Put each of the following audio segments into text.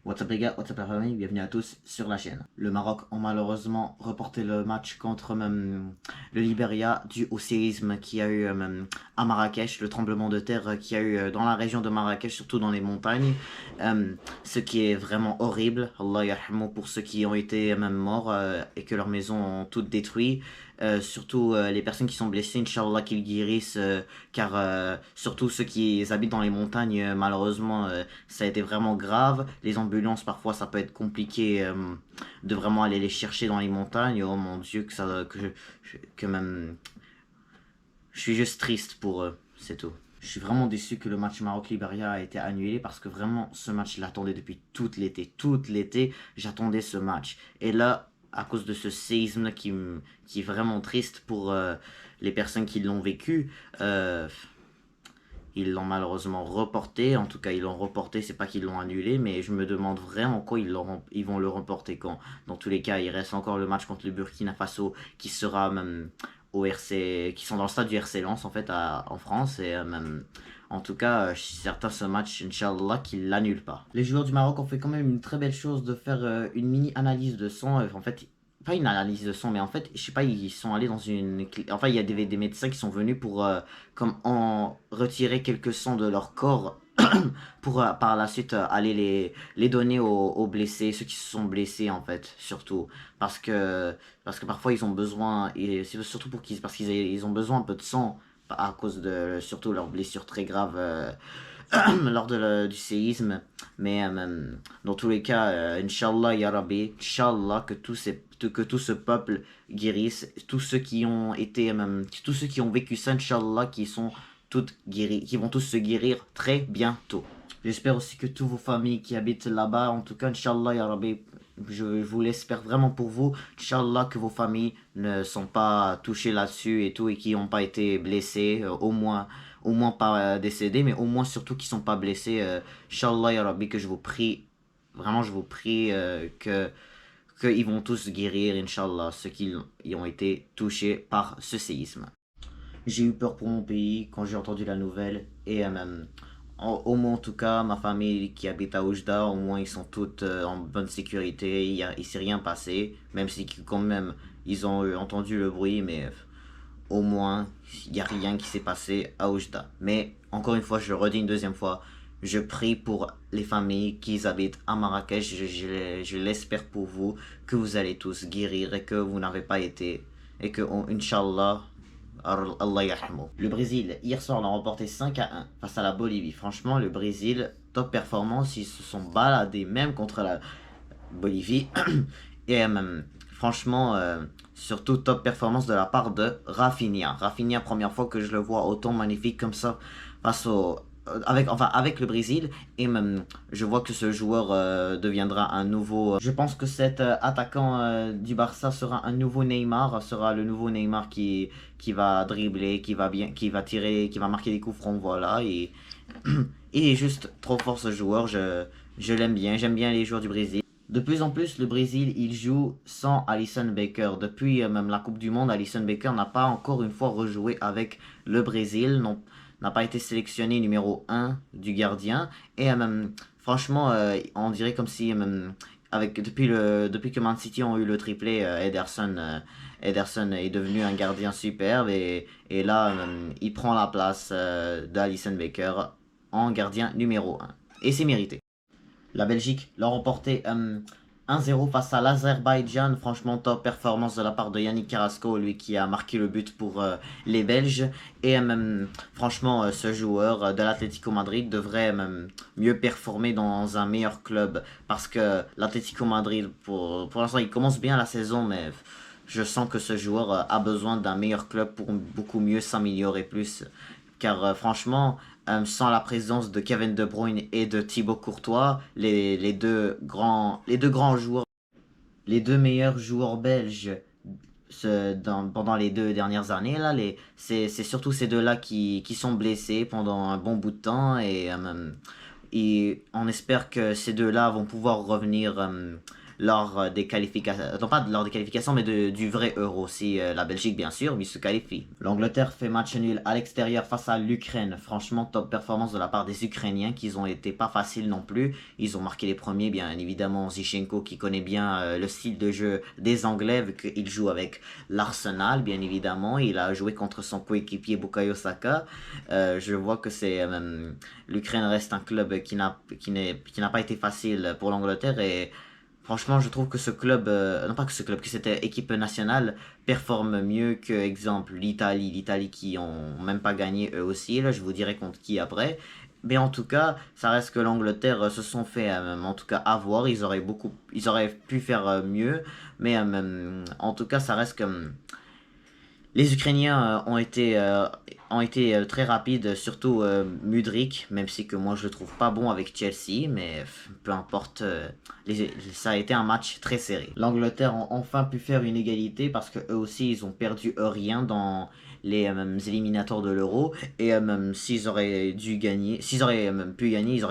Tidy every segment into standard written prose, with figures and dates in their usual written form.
What's up les gars, what's up la famille, bienvenue à tous sur la chaîne. Le Maroc ont malheureusement reporté le match contre le Libéria dû au séisme qu'il y a eu à Marrakech, le tremblement de terre qu'il y a eu dans la région de Marrakech, surtout dans les montagnes. Ce qui est vraiment horrible, Allah yarhamou pour ceux qui ont été même morts et que leurs maisons ont toutes détruites. Surtout les personnes qui sont blessées, Inch'Allah qu'ils guérissent, car surtout ceux qui habitent dans les montagnes, malheureusement, ça a été vraiment grave. Les ambulances, parfois, ça peut être compliqué de vraiment aller les chercher dans les montagnes. Oh mon Dieu, que même, je suis juste triste pour eux, c'est tout. Je suis vraiment déçu que le match Maroc-Libéria a été annulé parce que vraiment, ce match, je l'attendais depuis toute l'été. Toute l'été, j'attendais ce match. Et là, à cause de ce séisme qui est vraiment triste pour les personnes qui l'ont vécu, ils l'ont malheureusement reporté. En tout cas, ils l'ont reporté, c'est pas qu'ils l'ont annulé, mais je me demande vraiment quand ils vont le reporter quand. Dans tous les cas, il reste encore le match contre le Burkina Faso qui sera même au RC, qui sont dans le stade du RC Lens en fait en France et même. En tout cas, je suis certain ce match, Inch'Allah, qu'ils l'annulent pas. Les joueurs du Maroc ont fait quand même une très belle chose de faire une mini analyse de son. En fait, pas une analyse de son, mais en fait, je sais pas, ils sont allés dans une. Enfin, il y a des médecins qui sont venus pour comme en retirer quelques sons de leur corps pour par la suite aller les donner aux blessés, ceux qui se sont blessés en fait, surtout. Parce que, parce que parfois ils ont besoin, et c'est surtout parce qu'ils ont besoin un peu de sang à cause de surtout leurs blessures très graves lors du séisme. Mais dans tous les cas, Inch'Allah, Ya Rabbi, Inch'Allah, que tout ce peuple guérisse, tous ceux qui ont été, tous ceux qui ont vécu ça, Inch'Allah, qui sont toutes guéries, qui vont tous se guérir très bientôt. J'espère aussi que toutes vos familles qui habitent là-bas, en tout cas, Inch'Allah, Ya Rabbi, je vous l'espère vraiment pour vous. Inch'Allah, que vos familles ne sont pas touchées là-dessus et tout, et qui n'ont pas été blessées, au moins pas décédés, mais au moins surtout qui sont pas blessés. Inch'Allah, Ya Rabbi, que je vous prie, vraiment, je vous prie qu'ils vont tous guérir, Inch'Allah, ceux qui y ont été touchés par ce séisme. J'ai eu peur pour mon pays quand j'ai entendu la nouvelle et au moins en tout cas ma famille qui habite à Oujda, au moins ils sont toutes en bonne sécurité, il s'est rien passé, même si quand même ils ont entendu le bruit, mais au moins il n'y a rien qui s'est passé à Oujda. Mais encore une fois, je le redis une deuxième fois, je prie pour les familles qui habitent à Marrakech, je l'espère pour vous, que vous allez tous guérir et que vous n'avez pas été, et que, Inch'Allah, Allah yarhamou. Le Brésil, hier soir, l'a remporté 5-1 face à la Bolivie. Franchement, le Brésil, top performance, ils se sont baladés même contre la Bolivie. Et franchement, surtout top performance de la part de Rafinha. Rafinha, première fois que je le vois autant magnifique comme ça face au, avec le Brésil. Et même, je vois que ce joueur deviendra un nouveau. Je pense que cet attaquant du Barça sera un nouveau Neymar, sera le nouveau Neymar qui va dribbler, qui va tirer, qui va marquer des coups francs, voilà. Et il est juste trop fort ce joueur, je l'aime bien, j'aime bien les joueurs du Brésil. De plus en plus, le Brésil, il joue sans Alisson Becker. Depuis même la Coupe du Monde, Alisson Becker n'a pas encore une fois rejoué avec le Brésil, n'a pas été sélectionné numéro un du gardien. Et franchement, on dirait comme si, depuis que Man City ont eu le triplé, Ederson est devenu un gardien superbe. Et là, il prend la place d'Alisson Becker en gardien numéro un. Et c'est mérité. La Belgique l'a remporté 1-0 face à l'Azerbaïdjan. Franchement, top performance de la part de Yannick Carrasco, lui qui a marqué le but pour les Belges. Et franchement, ce joueur de l'Atlético Madrid devrait mieux performer dans un meilleur club. Parce que l'Atlético Madrid, pour l'instant, il commence bien la saison, mais je sens que ce joueur a besoin d'un meilleur club pour beaucoup mieux s'améliorer plus. Car franchement, sans la présence de Kevin De Bruyne et de Thibaut Courtois, les deux grands joueurs, les deux meilleurs joueurs belges pendant les deux dernières années, là, c'est surtout ces deux-là qui sont blessés pendant un bon bout de temps et on espère que ces deux-là vont pouvoir revenir lors des qualifications, non pas lors des qualifications, mais du vrai Euro. Si la Belgique, bien sûr, mais se qualifie. L'Angleterre fait match nul à l'extérieur face à l'Ukraine. Franchement, top performance de la part des Ukrainiens, qui ont été pas faciles non plus. Ils ont marqué les premiers, bien évidemment, Zinchenko, qui connaît bien le style de jeu des Anglais, vu qu'il joue avec l'Arsenal, bien évidemment. Il a joué contre son coéquipier Bukayo Saka. Je vois que l'Ukraine reste un club qui n'a pas été facile pour l'Angleterre et franchement, je trouve que ce club, non pas que ce club, que cette équipe nationale performe mieux que, exemple, l'Italie qui ont même pas gagné eux aussi. Là, je vous dirai contre qui après. Mais en tout cas, ça reste que l'Angleterre se sont fait, en tout cas, avoir. Ils auraient pu faire mieux. Mais en tout cas, ça reste que les Ukrainiens ont été très rapides, surtout Mudryk, même si que moi je le trouve pas bon avec Chelsea, mais peu importe, ça a été un match très serré. L'Angleterre ont enfin pu faire une égalité parce que eux aussi ils ont perdu rien dans les éliminatoires de l'Euro et même s'ils auraient dû gagner, s'ils auraient pu gagner,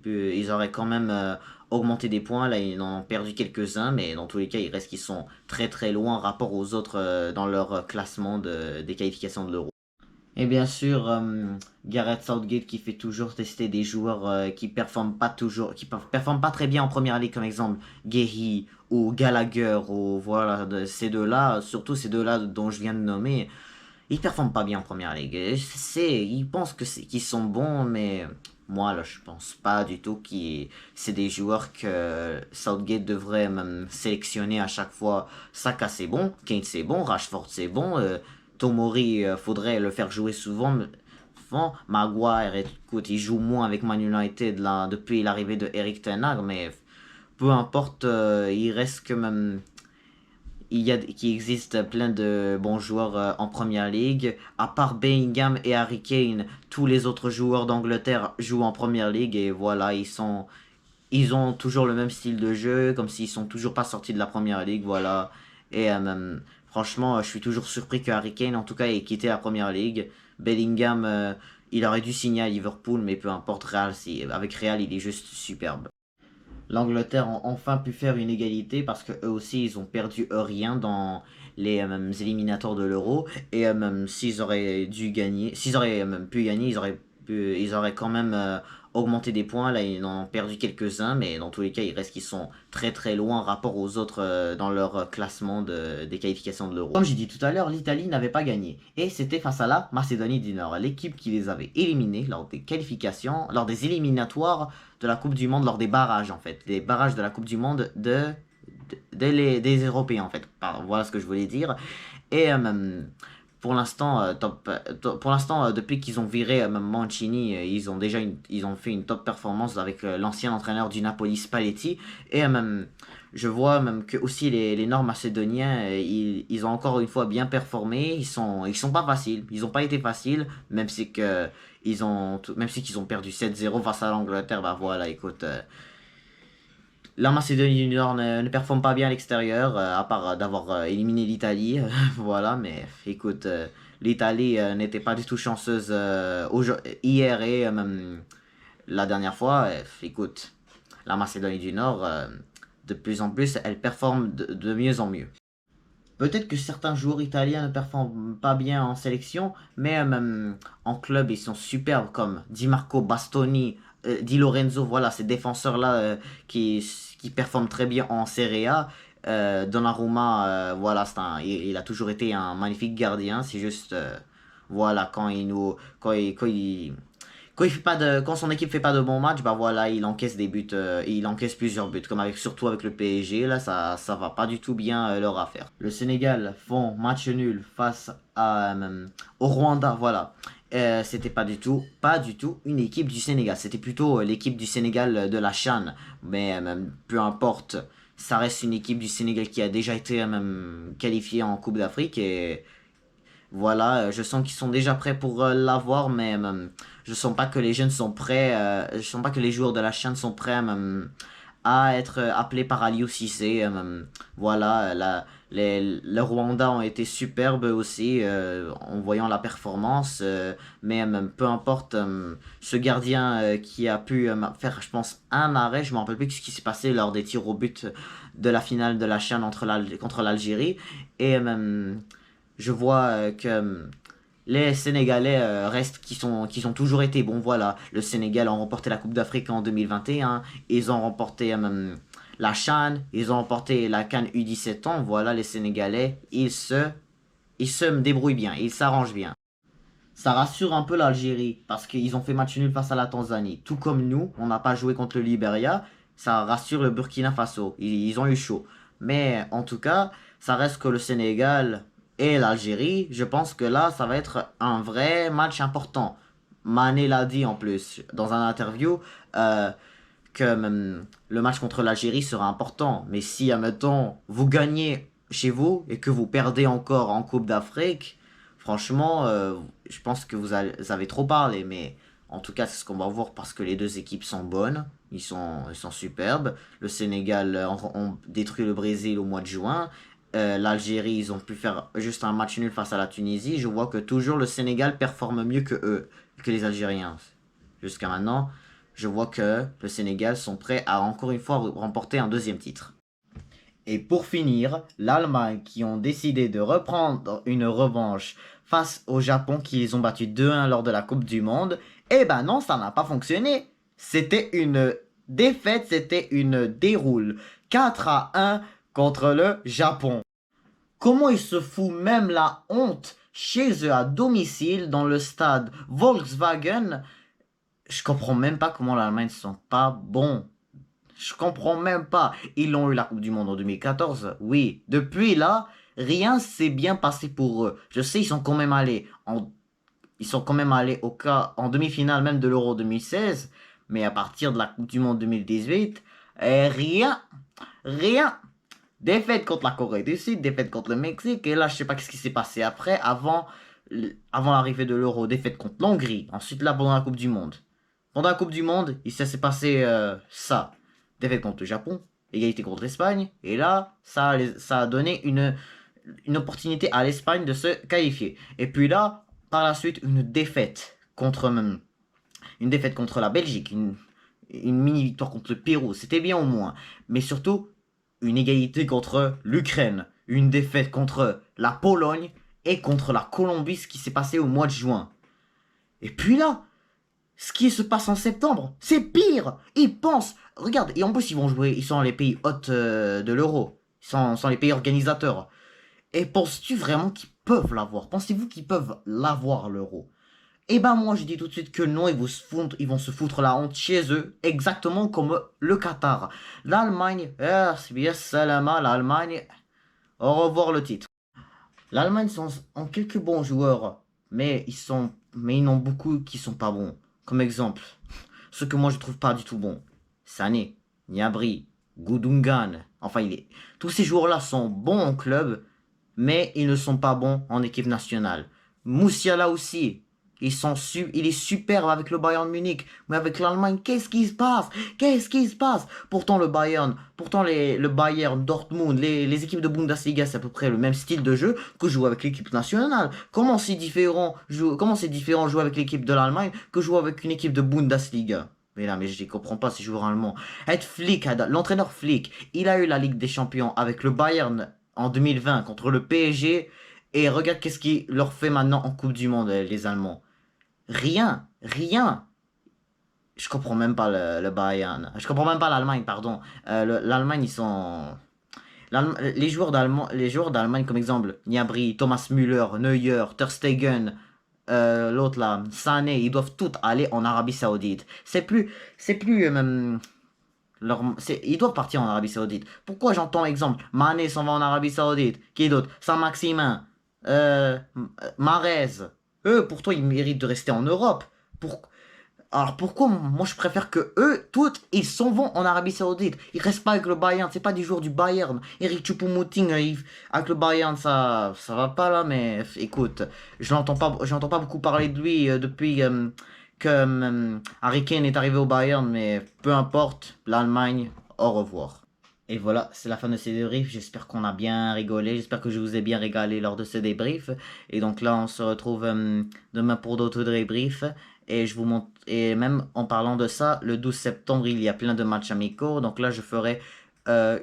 ils auraient quand même augmenté des points. Là, ils en ont perdu quelques-uns, mais dans tous les cas, il reste qu'ils sont très très loin rapport aux autres dans leur classement des qualifications de l'Euro. Et bien sûr, Gareth Southgate qui fait toujours tester des joueurs qui performent pas toujours, qui performent pas très bien en première ligue, comme exemple Guéhi ou Gallagher ou voilà ces deux-là, surtout ces deux-là dont je viens de nommer. Ils performent pas bien en première ligue. Ils pensent qu'ils sont bons, mais moi là, je pense pas du tout que c'est des joueurs que Southgate devrait même sélectionner à chaque fois. Saka c'est bon, Kane c'est bon, Rashford c'est bon, Tomori faudrait le faire jouer souvent. Maguire, écoute, il joue moins avec Man United là, depuis l'arrivée de Eric Ten Hag, mais peu importe, il reste que même qu'il existe plein de bons joueurs en Première Ligue. À part Bellingham et Harry Kane, tous les autres joueurs d'Angleterre jouent en Première Ligue et voilà, ils ont toujours le même style de jeu, comme s'ils sont toujours pas sortis de la Première Ligue, voilà. Et franchement, je suis toujours surpris que Harry Kane, en tout cas, ait quitté la Première Ligue. Bellingham, il aurait dû signer à Liverpool, mais peu importe, avec Real, il est juste superbe. L'Angleterre ont enfin pu faire une égalité parce que eux aussi ils ont perdu rien dans les éliminatoires de l'Euro et même s'ils auraient dû gagner, s'ils auraient pu gagner, ils auraient quand même augmenté des points. Là ils en ont perdu quelques-uns, mais dans tous les cas il reste qu'ils sont très très loin rapport aux autres dans leur classement des qualifications de l'Euro. Comme j'ai dit tout à l'heure, l'Italie n'avait pas gagné et c'était face à la Macédonie du Nord, l'équipe qui les avait éliminés lors des qualifications, lors des éliminatoires de la Coupe du Monde, lors des barrages en fait, les barrages de la Coupe du Monde des Européens en fait. Pardon, voilà ce que je voulais dire. Et pour l'instant, depuis qu'ils ont viré Mancini, ils ont fait une top performance avec l'ancien entraîneur du Napoli Spalletti. Et je vois même que aussi les Nord-Macédoniens, ils ont encore une fois bien performé. Ils sont pas faciles. Ils ont pas été faciles, même si qu'ils ont perdu 7-0 face à l'Angleterre. Bah voilà, écoute. La Macédonie du Nord ne performe pas bien à l'extérieur, à part d'avoir éliminé l'Italie. Voilà, mais écoute, l'Italie n'était pas du tout chanceuse hier et même la dernière fois. Écoute, la Macédonie du Nord, de plus en plus, elle performe de mieux en mieux. Peut-être que certains joueurs italiens ne performent pas bien en sélection, mais même en club, ils sont superbes, comme Di Marco Bastoni, Di Lorenzo, voilà, ces défenseurs-là qui performent très bien en Serie A. Donnarumma, voilà, il a toujours été un magnifique gardien. C'est juste, voilà, quand son équipe fait pas de bons matchs, bah voilà, il encaisse des buts, il encaisse plusieurs buts, surtout avec le PSG, là, ça va pas du tout bien leur affaire. Le Sénégal font match nul face au Rwanda, voilà. C'était pas du tout une équipe du Sénégal, c'était plutôt l'équipe du Sénégal de la CHAN, mais peu importe, ça reste une équipe du Sénégal qui a déjà été qualifiée en Coupe d'Afrique et voilà, je sens qu'ils sont déjà prêts pour l'avoir, mais je sens pas que les jeunes sont prêts, je sens pas que les joueurs de la chaîne sont prêts à être appelé par Aliou Cissé. Voilà, le Rwanda ont été superbes aussi en voyant la performance, mais peu importe, ce gardien qui a pu faire, je pense, un arrêt, je me rappelle plus ce qui s'est passé lors des tirs au but de la finale de la CHAN contre l'Algérie, et je vois que les Sénégalais restent qui ont toujours été bons. Voilà, le Sénégal a remporté la Coupe d'Afrique en 2021. Ils ont remporté la CHAN. Ils ont remporté la CAN U17 ans. Voilà, les Sénégalais, ils se débrouillent bien. Ils s'arrangent bien. Ça rassure un peu l'Algérie parce qu'ils ont fait match nul face à la Tanzanie. Tout comme nous, on n'a pas joué contre le Liberia. Ça rassure le Burkina Faso. Ils ont eu chaud. Mais en tout cas, ça reste que le Sénégal et l'Algérie. Je pense que là, ça va être un vrai match important. Mané l'a dit en plus dans un interview que le match contre l'Algérie sera important. Mais si, admettons, vous gagnez chez vous et que vous perdez encore en Coupe d'Afrique, franchement, je pense que vous avez trop parlé, mais en tout cas, c'est ce qu'on va voir parce que les deux équipes sont bonnes, ils sont superbes. Le Sénégal ont détruit le Brésil au mois de juin. L'Algérie, ils ont pu faire juste un match nul face à la Tunisie. Je vois que toujours le Sénégal performe mieux que eux, que les Algériens. Jusqu'à maintenant, je vois que le Sénégal sont prêts à encore une fois remporter un deuxième titre. Et pour finir, l'Allemagne qui ont décidé de reprendre une revanche face au Japon qui les ont battus 2-1 lors de la Coupe du Monde, eh ben non, ça n'a pas fonctionné. C'était une défaite, c'était une déroule. 4-1 contre le Japon. Comment ils se foutent même la honte chez eux à domicile dans le stade Volkswagen? Je comprends même pas comment l'Allemagne ne sont pas bons. Je comprends même pas. Ils ont eu la Coupe du Monde en 2014, oui. Depuis là, rien s'est bien passé pour eux. Je sais, ils sont quand même allés en demi-finale même de l'Euro 2016, mais à partir de la Coupe du Monde 2018, rien, rien. Défaite contre la Corée du Sud, défaite contre le Mexique, et là, je sais pas ce qui s'est passé après, avant l'arrivée de l'Euro, défaite contre l'Hongrie, ensuite là, pendant la Coupe du Monde. Pendant la Coupe du Monde, il s'est passé ça. Défaite contre le Japon, égalité contre l'Espagne, et là, ça a donné une opportunité à l'Espagne de se qualifier. Et puis là, par la suite, une défaite contre la Belgique, une mini-victoire contre le Pérou, c'était bien au moins. Mais surtout, une égalité contre l'Ukraine, une défaite contre la Pologne et contre la Colombie, ce qui s'est passé au mois de juin. Et puis là, ce qui se passe en septembre, c'est pire. Ils pensent, regarde, et en plus ils vont jouer, ils sont les pays hôtes de l'Euro, ils sont les pays organisateurs. Et penses-tu vraiment qu'ils peuvent l'avoir? Pensez-vous qu'ils peuvent l'avoir l'Euro? Eh ben moi je dis tout de suite que non, ils vont se foutre la honte chez eux, exactement comme le Qatar. L'Allemagne, l'Allemagne, au revoir le titre. L'Allemagne ont quelques bons joueurs, mais ils n'ont beaucoup qui sont pas bons. Comme exemple, ceux que moi je trouve pas du tout bons. Sané, Gnabry, Gundogan, tous ces joueurs-là sont bons en club, mais ils ne sont pas bons en équipe nationale. Moussiala aussi, il est superbe avec le Bayern Munich, mais avec l'Allemagne, qu'est-ce qui se passe? Qu'est-ce qui se passe? Pourtant le Bayern, Dortmund, les équipes de Bundesliga, c'est à peu près le même style de jeu que jouer avec l'équipe nationale. Comment c'est différent jouer avec l'équipe de l'Allemagne que jouer avec une équipe de Bundesliga? Mais là, mais je ne comprends pas ces joueurs allemands. L'entraîneur Flick, il a eu la Ligue des Champions avec le Bayern en 2020 contre le PSG. Et regarde qu'est-ce qu'il leur fait maintenant en Coupe du Monde, les Allemands. Rien, rien. Je comprends même pas le Bayern. Je comprends même pas l'Allemagne, pardon. L'Allemagne, les joueurs d'Allemagne, comme exemple, Gnabry, Thomas Müller, Neuer, Ter Stegen, l'autre là, Sané, ils doivent tous aller en Arabie Saoudite. Ils doivent partir en Arabie Saoudite. Pourquoi j'entends exemple Mané s'en va en Arabie Saoudite. Qui d'autre? Saint-Maximin, Mahrez. Eux, pourtant, ils méritent de rester en Europe. Alors pourquoi moi je préfère que eux, toutes, ils s'en vont en Arabie Saoudite. Ils restent pas avec le Bayern, c'est pas des joueurs du Bayern. Eric Choupo-Moting, avec le Bayern, ça va pas là, mais écoute, j'entends pas beaucoup parler de lui depuis que Harry Kane est arrivé au Bayern, mais peu importe, l'Allemagne au revoir. Et voilà, c'est la fin de ces débriefs. J'espère qu'on a bien rigolé. J'espère que je vous ai bien régalé lors de ce débrief. Et donc là, on se retrouve demain pour d'autres débriefs. Et je vous montre. Et même en parlant de ça, le 12 septembre, il y a plein de matchs amicaux. Donc là, je ferai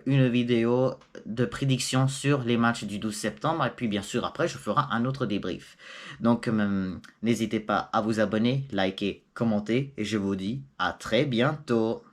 une vidéo de prédiction sur les matchs du 12 septembre. Et puis, bien sûr, après, je ferai un autre débrief. Donc, n'hésitez pas à vous abonner, liker, commenter. Et je vous dis à très bientôt.